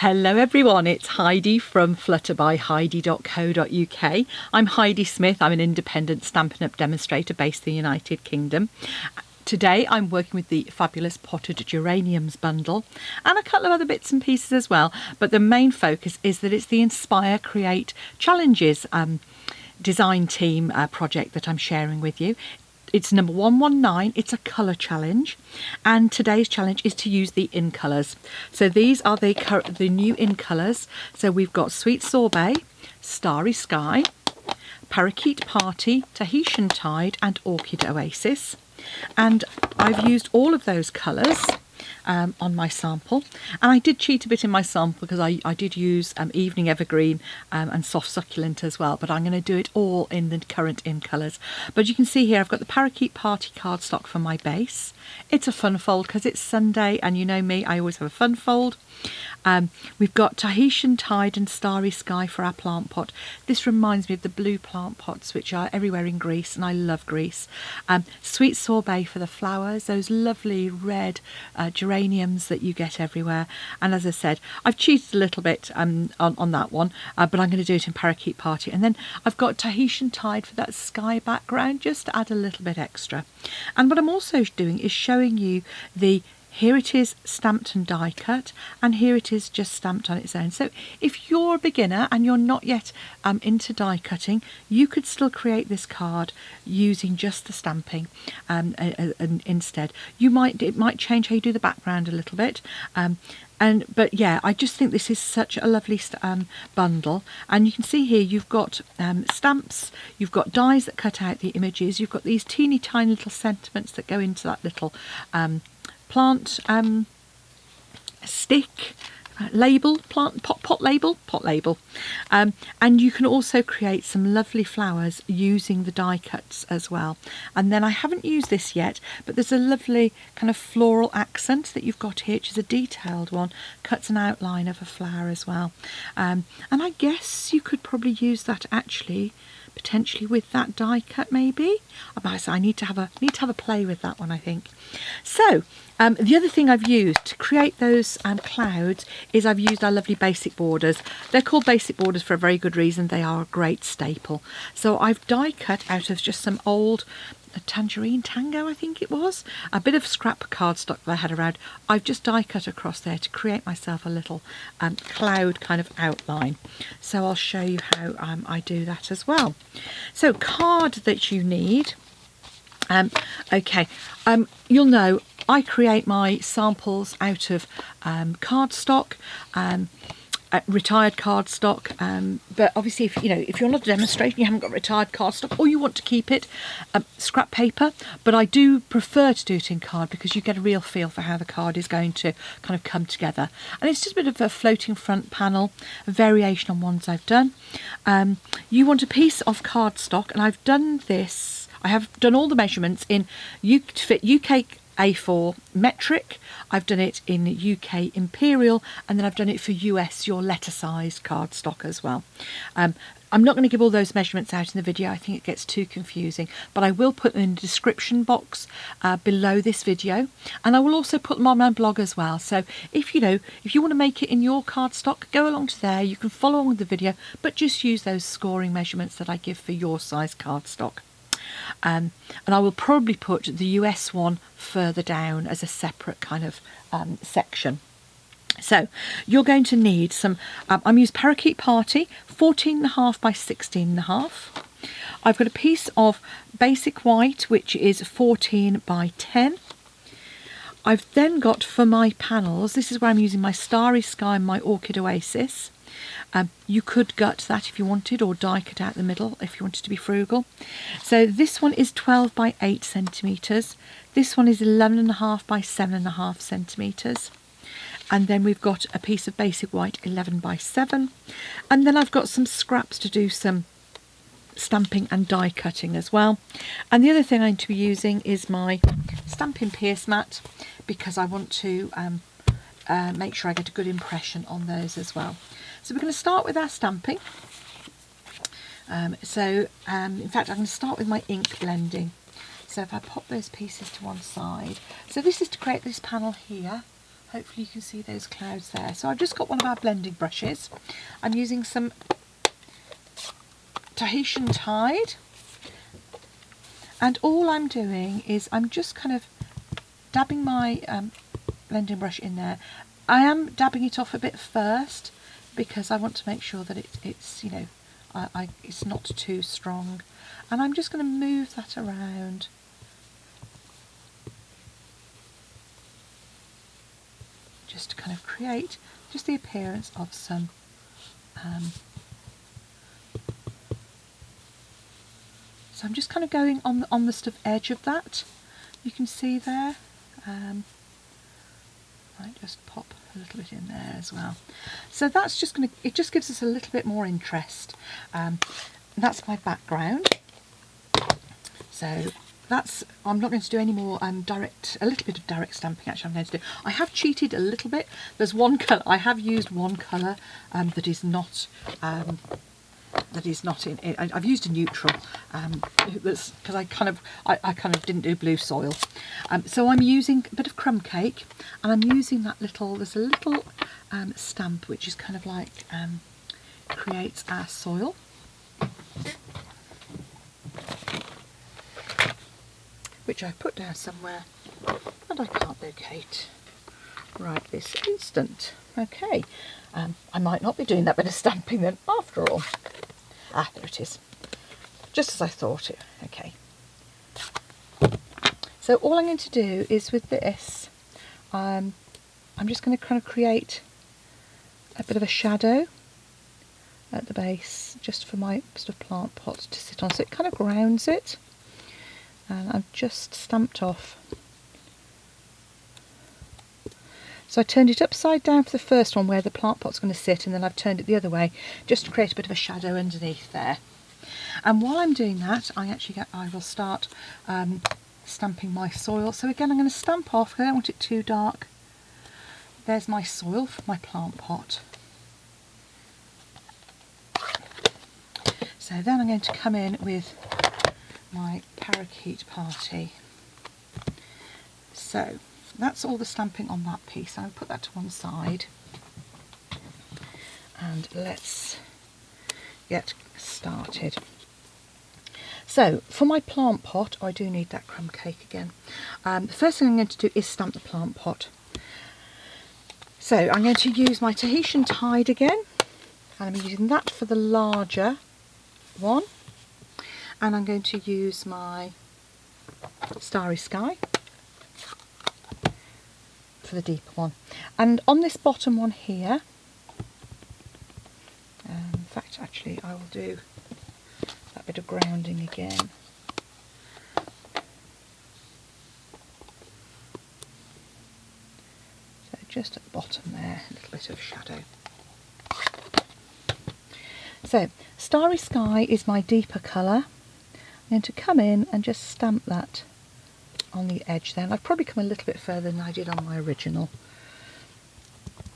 Hello everyone, it's Heidi from flutterbyheidi.co.uk. I'm Heidi Smith, I'm an independent Stampin' Up! Demonstrator based in the United Kingdom. Today I'm working with the fabulous potted geraniums bundle and a couple of other bits and pieces as well, but the main focus is that it's the Inspire Create Challenges design team project that I'm sharing with you. It's number 119, it's a colour challenge, and today's challenge is to use the in colours. So these are the new in colours. So we've got Sweet Sorbet, Starry Sky, Parakeet Party, Tahitian Tide and Orchid Oasis. And I've used all of those colours on my sample, and I did cheat a bit in my sample because I did use Evening Evergreen and Soft Succulent as well, but I'm going to do it all in the current in colours. But you can see here I've got the Parakeet Party cardstock for my base. It's a fun fold because it's Sunday and you know me, I always have a fun fold. We've got Tahitian Tide and Starry Sky for our plant pot. This reminds me of the blue plant pots which are everywhere in Greece, and I love Greece. Sweet Sorbet for the flowers, those lovely red geraniums that you get everywhere. And as I said, I've cheated a little bit on that one, but I'm going to do it in Parakeet Party. And then I've got Tahitian Tide for that sky background, just to add a little bit extra. And what I'm also doing is showing you here it is stamped and die cut, and here it is just stamped on its own. So if you're a beginner and you're not yet into die cutting, you could still create this card using just the stamping instead. It might change how you do the background a little bit. But yeah, I just think this is such a lovely bundle. And you can see here you've got stamps, you've got dies that cut out the images, you've got these teeny tiny little sentiments that go into that little plant stick label, pot label, and you can also create some lovely flowers using the die cuts as well. And then I haven't used this yet, but there's a lovely kind of floral accent that you've got here, which is a detailed one, cuts an outline of a flower as well. And I guess you could probably use that actually potentially with that die cut maybe. I need to have a play with that one, I think. So the other thing I've used to create those clouds is I've used our lovely basic borders. They're called basic borders for a very good reason. They are a great staple. So I've die cut out of just some old Tangerine Tango, I think it was, a bit of scrap cardstock that I had around. I've just die cut across there to create myself a little cloud kind of outline. So I'll show you how I do that as well. So card that you need. You'll know I create my samples out of cardstock, retired cardstock, but obviously if you're not a demonstrator, you haven't got retired cardstock, or you want to keep it, scrap paper. But I do prefer to do it in card because you get a real feel for how the card is going to kind of come together. And it's just a bit of a floating front panel, a variation on ones I've done. You want a piece of cardstock, and I've done this. I have done all the measurements in to fit UK A4 metric, I've done it in UK Imperial, and then I've done it for US, your letter sized cardstock as well. I'm not going to give all those measurements out in the video, I think it gets too confusing, but I will put them in the description box below this video, and I will also put them on my blog as well. So if you want to make it in your cardstock, go along to there, you can follow on with the video, but just use those scoring measurements that I give for your size cardstock. And I will probably put the US one further down as a separate kind of section. So you're going to need some, I'm using Parakeet Party 14.5 by 16.5. I've got a piece of basic white which is 14 by 10. I've then got for my panels, this is where I'm using my Starry Sky and my Orchid Oasis. You could gut that if you wanted, or die cut out the middle if you wanted to be frugal. So this one is 12 by 8 centimetres. This one is 11.5 by 7.5 centimetres. And then we've got a piece of basic white 11 by 7. And then I've got some scraps to do some stamping and die cutting as well. And the other thing I'm going to be using is my Stampin' Pierce mat, because I want to make sure I get a good impression on those as well. So we're going to start with our stamping. In fact, I'm going to start with my ink blending. So if I pop those pieces to one side. So this is to create this panel here. Hopefully you can see those clouds there. So I've just got one of our blending brushes. I'm using some Tahitian Tide, and all I'm doing is I'm just kind of dabbing my blending brush in there. I am dabbing it off a bit first because I want to make sure that it's you know, it's not too strong, and I'm just going to move that around. Just to kind of create just the appearance of some so I'm just kind of going on the sort of edge of that. You can see there. Might just pop a little bit in there as well. So that's just going to, it just gives us a little bit more interest. That's my background. So that's, I'm not going to do any more a little bit of direct stamping actually I'm going to do. I have cheated a little bit. There's one colour, I have used one colour that is not in, I've used a neutral because I kind of didn't do blue soil. So I'm using a bit of crumb cake, and I'm using that little, there's a little stamp which is kind of like creates our soil. Which I've put down somewhere and I can't locate right this instant. Okay, I might not be doing that bit of stamping then after all. Ah, there it is. Just as I thought it. Okay. So all I'm going to do is with this, I'm just going to kind of create a bit of a shadow at the base just for my sort of plant pot to sit on, so it kind of grounds it. And I've just stamped off. So I turned it upside down for the first one where the plant pot's going to sit, and then I've turned it the other way just to create a bit of a shadow underneath there. And while I'm doing that, I will start stamping my soil. So again, I'm going to stamp off, I don't want it too dark. There's my soil for my plant pot. So then I'm going to come in with my parakeet party. So that's all the stamping on that piece. I'll put that to one side and let's get started. So for my plant pot, I do need that crumb cake again. The first thing I'm going to do is stamp the plant pot. So I'm going to use my Tahitian Tide again, and I'm using that for the larger one. And I'm going to use my Starry Sky for the deeper one. And on this bottom one here, in fact actually I will do that bit of grounding again. So just at the bottom there, a little bit of shadow. So Starry Sky is my deeper colour. I'm going to come in and just stamp that on the edge there. And I've probably come a little bit further than I did on my original.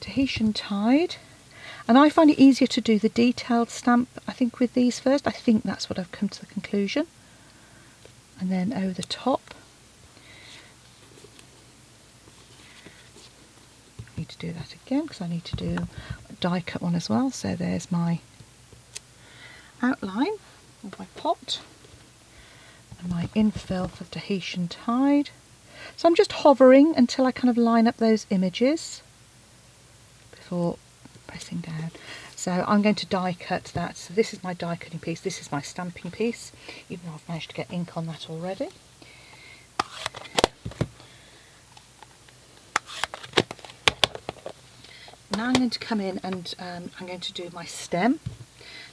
Tahitian Tide. And I find it easier to do the detailed stamp, I think, with these first. I think that's what I've come to the conclusion. And then over the top. I need to do that again because I need to do a die cut one as well. So there's my outline of my pot. And my infill for Tahitian Tide. So I'm just hovering until I kind of line up those images before pressing down. So I'm going to die cut that. So this is my die cutting piece, this is my stamping piece, even though I've managed to get ink on that already. Now I'm going to come in and I'm going to do my stem.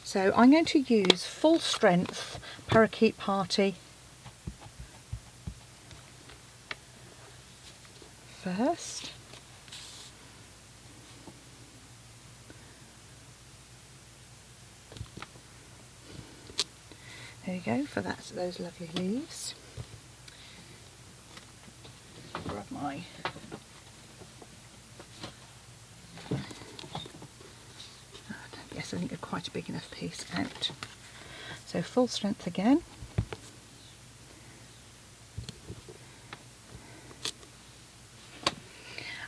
So I'm going to use full strength Parakeet Party first. There you go, for that, those lovely leaves. Grab my yes, I think they're quite a big enough piece out. So full strength again.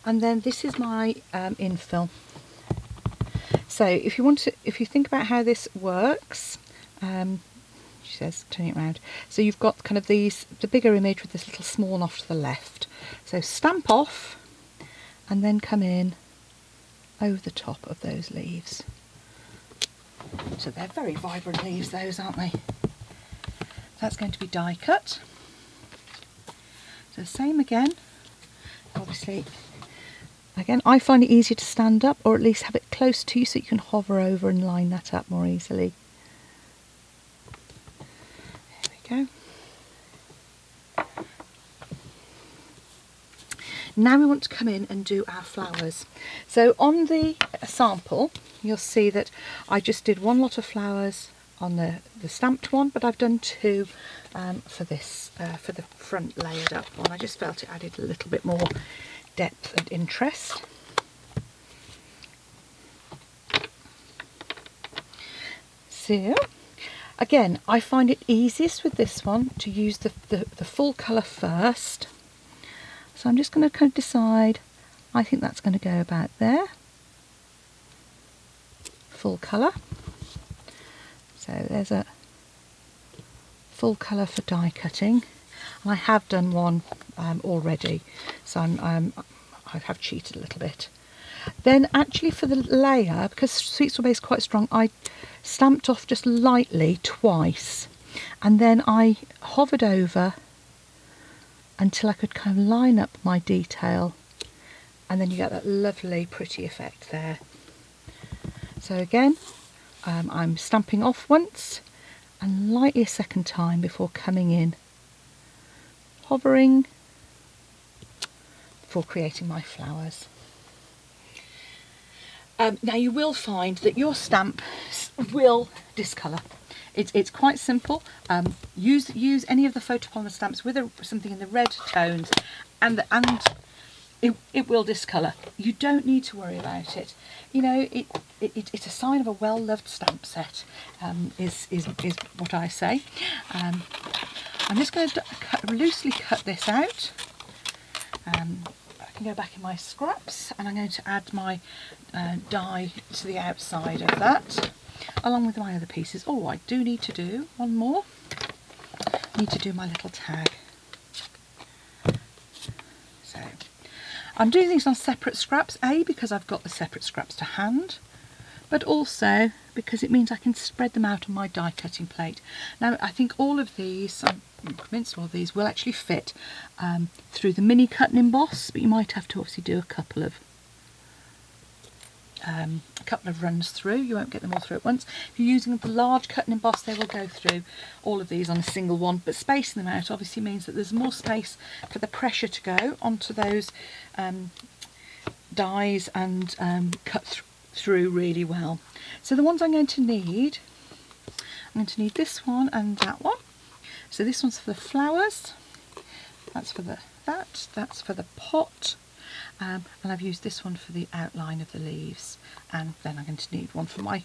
And then this is my infill. So if you think about how this works, she says, turning it around. So you've got kind of the bigger image with this little small one off to the left. So stamp off and then come in over the top of those leaves. So they're very vibrant leaves, those, aren't they? That's going to be die cut. So same again. Obviously, again, I find it easier to stand up, or at least have it close to you so you can hover over and line that up more easily. There we go. Now we want to come in and do our flowers. So on the sample, you'll see that I just did one lot of flowers on the stamped one, but I've done two for this, for the front layered up one. I just felt it added a little bit more depth and interest. So again, I find it easiest with this one to use the full colour first. So I'm just going to kind of decide, I think that's going to go about there. Full colour. So there's a full colour for die cutting. And I have done one already, so I have cheated a little bit. Then actually for the layer, because sweet sorbet is quite strong, I stamped off just lightly twice, and then I hovered over until I could kind of line up my detail, and then you get that lovely pretty effect there. So again, I'm stamping off once and lightly a second time before coming in, hovering before creating my flowers. Now you will find that your stamp will discolour. It's quite simple. Use any of the photopolymer stamps with something in the red tones, and it will discolour. You don't need to worry about it. You know, it's a sign of a well-loved stamp set. Is what I say. I'm just going to loosely cut this out. I can go back in my scraps, and I'm going to add my die to the outside of that, along with my other pieces. Oh, I do need to do one more. I need to do my little tag. So I'm doing these on separate scraps, because I've got the separate scraps to hand, but also because it means I can spread them out on my die cutting plate. Now I think all of these, I'm convinced all of these will actually fit through the mini cut and emboss, but you might have to obviously do a couple of runs through. You won't get them all through at once. If you're using the large cut and emboss, they will go through all of these on a single one, but spacing them out obviously means that there's more space for the pressure to go onto those dies and cut through really well. So the ones I'm going to need this one and that one. So this one's for the flowers, that's for that's for the pot, and I've used this one for the outline of the leaves, and then I'm going to need one for my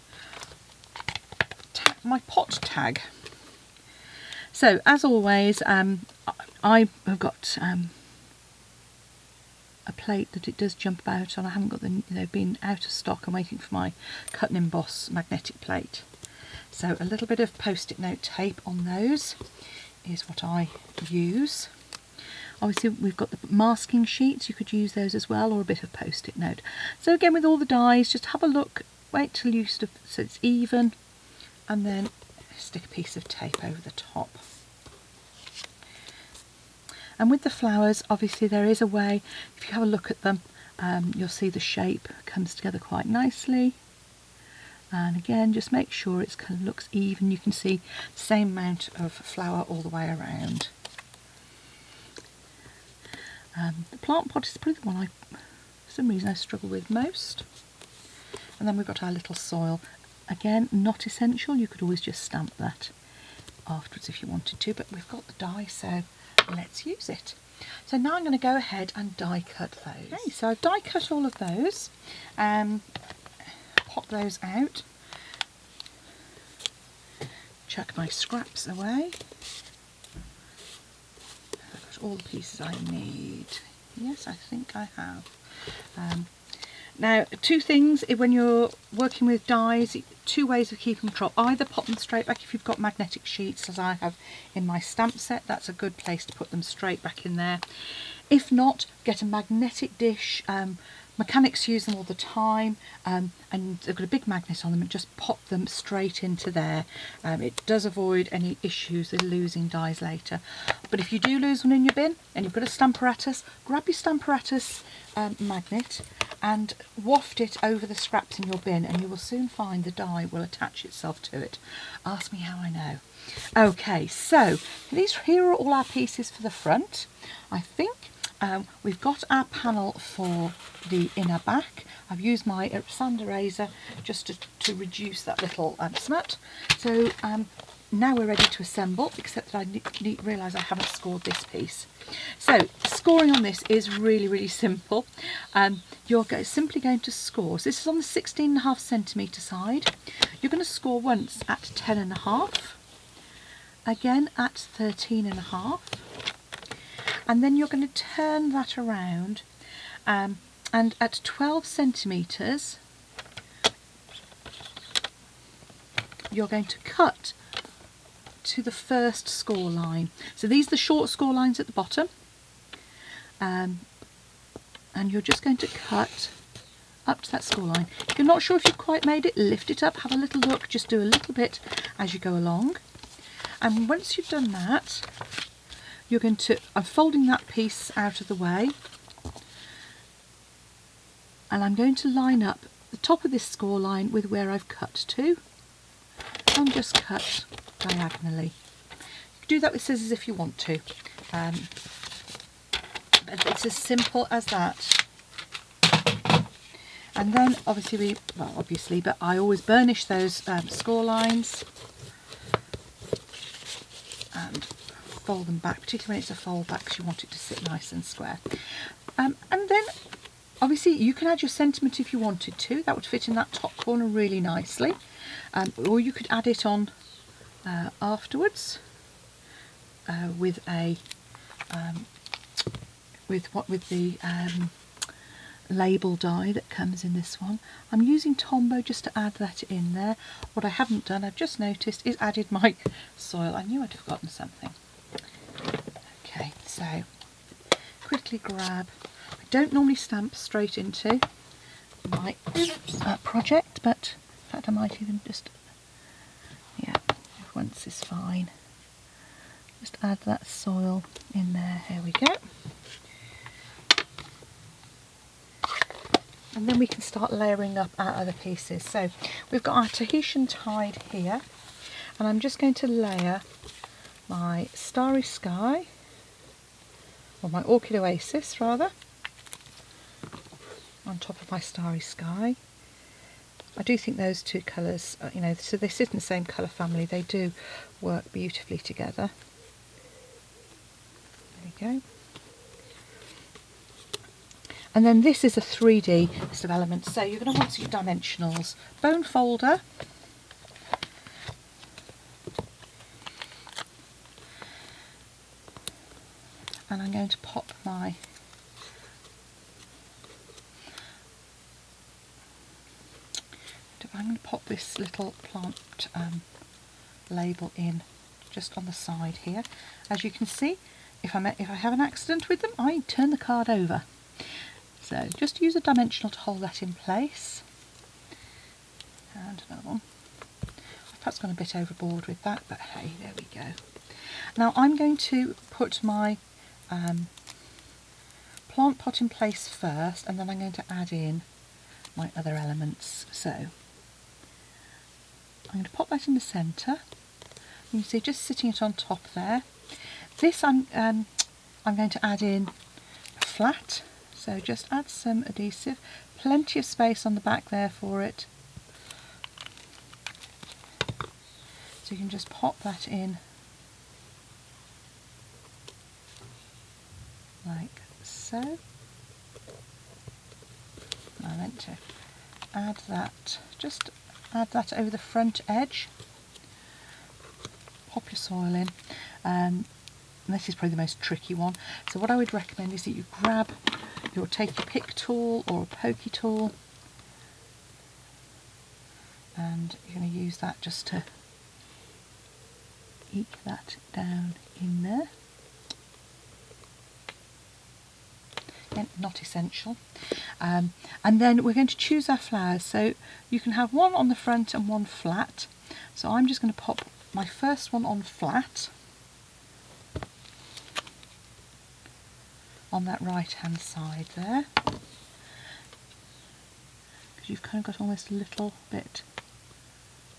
pot tag. So as always, I have got a plate that it does jump about on. I haven't got been out of stock. I'm waiting for my cut and emboss magnetic plate. So a little bit of post-it note tape on those is what I use. Obviously we've got the masking sheets, you could use those as well, or a bit of post-it note. So again, with all the dies, just have a look, wait till you so it's even, and then stick a piece of tape over the top. And with the flowers, obviously there is a way, if you have a look at them, you'll see the shape comes together quite nicely. And again, just make sure it kind of looks even. You can see the same amount of flower all the way around. The plant pot is probably the one for some reason I struggle with most. And then we've got our little soil. Again, not essential. You could always just stamp that afterwards if you wanted to, but we've got the die, so let's use it. So now I'm going to go ahead and die cut those. Okay, so I've die cut all of those. Pop those out, chuck my scraps away. I've got all the pieces I need. Yes, I think I have. Now, two things when you're working with dies, two ways of keeping control. Either pop them straight back if you've got magnetic sheets, as I have in my stamp set. That's a good place to put them straight back in there. If not, get a magnetic dish. Mechanics use them all the time, and they've got a big magnet on them, and just pop them straight into there. It does avoid any issues with losing dies later. But if you do lose one in your bin and you've got a Stamparatus, grab your Stamparatus magnet and waft it over the scraps in your bin, and you will soon find the die will attach itself to it. Ask me how I know. Okay, so here are all our pieces for the front. I think we've got our panel for the inner back. I've used my sand eraser just to reduce that little smut. So now we're ready to assemble, except that I realise I haven't scored this piece. So scoring on this is really, really simple. You're simply going to score. So this is on the 16.5 centimetre side. You're going to score once at 10.5, again at 13.5, and then you're going to turn that around, and at 12 centimetres you're going to cut to the first score line. So these are the short score lines at the bottom, and you're just going to cut up to that score line. If you're not sure if you've quite made it, lift it up, have a little look, just do a little bit as you go along. And once you've done that, you're going to, I'm folding that piece out of the way, and I'm going to line up the top of this score line with where I've cut to, and just cut diagonally. You can do that with scissors if you want to, but it's as simple as that. And then obviously, but I always burnish those score lines and fold them back, particularly when it's a fold back, because you want it to sit nice and square. And then obviously you can add your sentiment if you wanted to. That would fit in that top corner really nicely, or you could add it on afterwards with a with the label die that comes in this one. I'm using Tombow just to add that in there. What I haven't done, I've just noticed, is added my soil. I knew I'd forgotten something. Okay, so quickly grab. I don't normally stamp straight into my project, but in fact I might even just, yeah, once is fine. Just add that soil in there. Here we go. And then we can start layering up our other pieces. So we've got our Tahitian tide here, and I'm just going to layer my Starry Sky, or my Orchid Oasis rather, on top of my Starry Sky. I do think those two colours, so they sit in the same colour family, they do work beautifully together. There we go. And then this is a 3D list of elements, so you're going to want your dimensionals. Bone folder, and I'm going to pop my this little plant label in just on the side here. As you can see, if I have an accident with them, I turn the card over. So just use a dimensional to hold that in place. And another one. I've perhaps gone a bit overboard with that, but hey, there we go. Now I'm going to put my plant pot in place first, and then I'm going to add in my other elements. So I'm going to pop that in the centre. You can see just sitting it on top there. This I'm going to add in flat. So just add some adhesive, plenty of space on the back there for it. So you can just pop that in like so. I meant to add that, just add that over the front edge. Pop your soil in. And this is probably the most tricky one. So what I would recommend is that you grab you'll take your pick tool or a pokey tool, and you're going to use that just to eke that down in there. Again, not essential. And then we're going to choose our flowers, so you can have one on the front and one flat. So I'm just going to pop my first one on flat on that right hand side there, because you've kind of got almost a little bit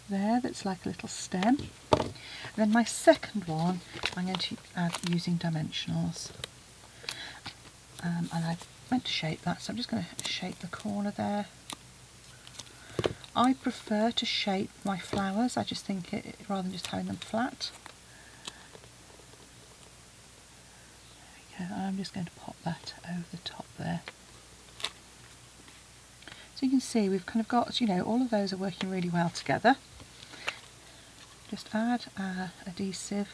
there that's like a little stem. And then my second one I'm going to add using dimensionals, and I meant to shape that, so I'm just going to shape the corner there. I prefer to shape my flowers, I just think it rather than just having them flat. There we go, I'm just going to pop that over the top there. So you can see we've kind of got, you know, all of those are working really well together. Just add our adhesive.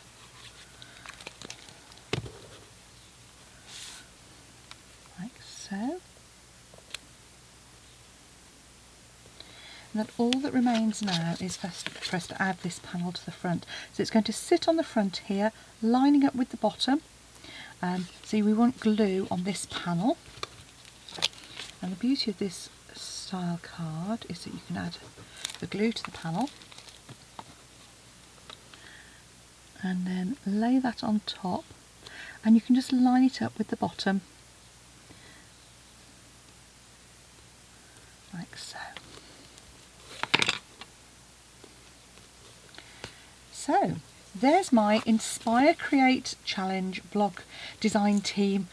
Like so. And then all that remains now is for us to add this panel to the front. So it's going to sit on the front here, lining up with the bottom. See, we want glue on this panel. And the beauty of this style card is that you can add the glue to the panel and then lay that on top, and you can just line it up with the bottom like so. So there's my Inspire, Create, Challenge blog design team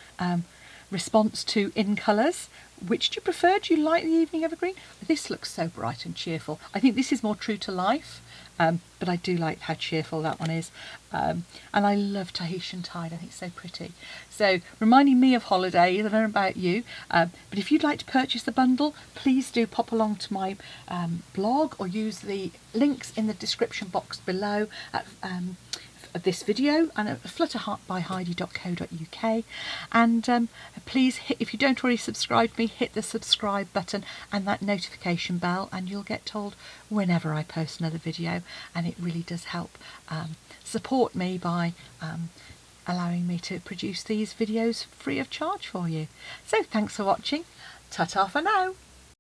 response to In Colours. Which do you prefer? Do you like the Evening Evergreen? This looks so bright and cheerful. I think this is more true to life, but I do like how cheerful that one is. And I love Tahitian Tide, I think it's so pretty. So reminding me of holidays, I don't know about you, but if you'd like to purchase the bundle, please do pop along to my blog or use the links in the description box below of this video and at flutterbyheidi.co.uk, and please hit, if you don't already subscribe to me, hit the subscribe button and that notification bell, and you'll get told whenever I post another video, and it really does help support me by allowing me to produce these videos free of charge for you. So thanks for watching. Ta-ta for now.